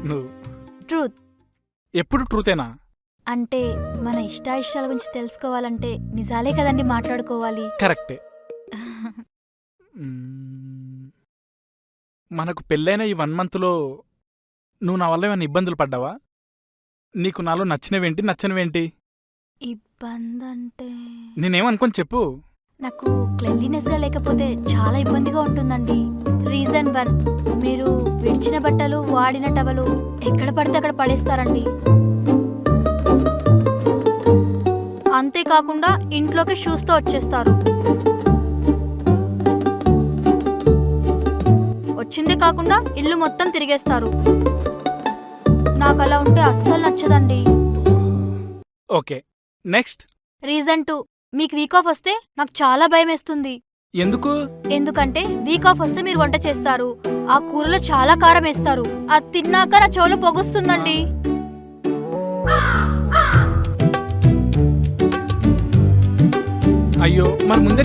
నువ్వు ట్రూత్. ఎప్పుడు ట్రూతేనా? అంటే మన ఇష్టాయిష్టాల గురించి తెలుసుకోవాలంటే నిజాలే కదండి మాట్లాడుకోవాలి. కరెక్టే. మనకు పెళ్ళైన ఈ 1 మంత్లో నువ్వు నా వల్ల ఏమైనా ఇబ్బందులు పడ్డావా? నీకు నాలో నచ్చినవేంటి, నచ్చనివేంటి? ఇబ్బంది అంటే నేనేమనుకోని చెప్పు. నాకు క్లెన్లీనెస్గా లేకపోతే చాలా ఇబ్బందిగా ఉంటుందండి. రీజన్ 1, మీరు విడిచిన బట్టలు, వాడిన టవలు ఎక్కడ పడితే అక్కడ పడేస్తారండి. అంతేకాకుండా ఇంట్లోకి షూస్తో వచ్చేస్తారు. వచ్చిందే కాకుండా ఇల్లు మొత్తం తిరిగేస్తారు. నాకు అలా ఉంటే అస్సలు నచ్చదండి. Okay, next. రీజన్ 2, మీకు వీక్ ఆఫ్ వస్తే నాకు చాలా భయం వేస్తుంది. ఎందుకు? ఎందుకంటే వీక్ ఆఫ్ వస్తే మీరు వంట చేస్తారు, ఆ కూరలో చాలా కారం వేస్తారు, అది తిన్నాక నా చెవులో పొగుస్తుందండి. అయ్యో, మరి ముందే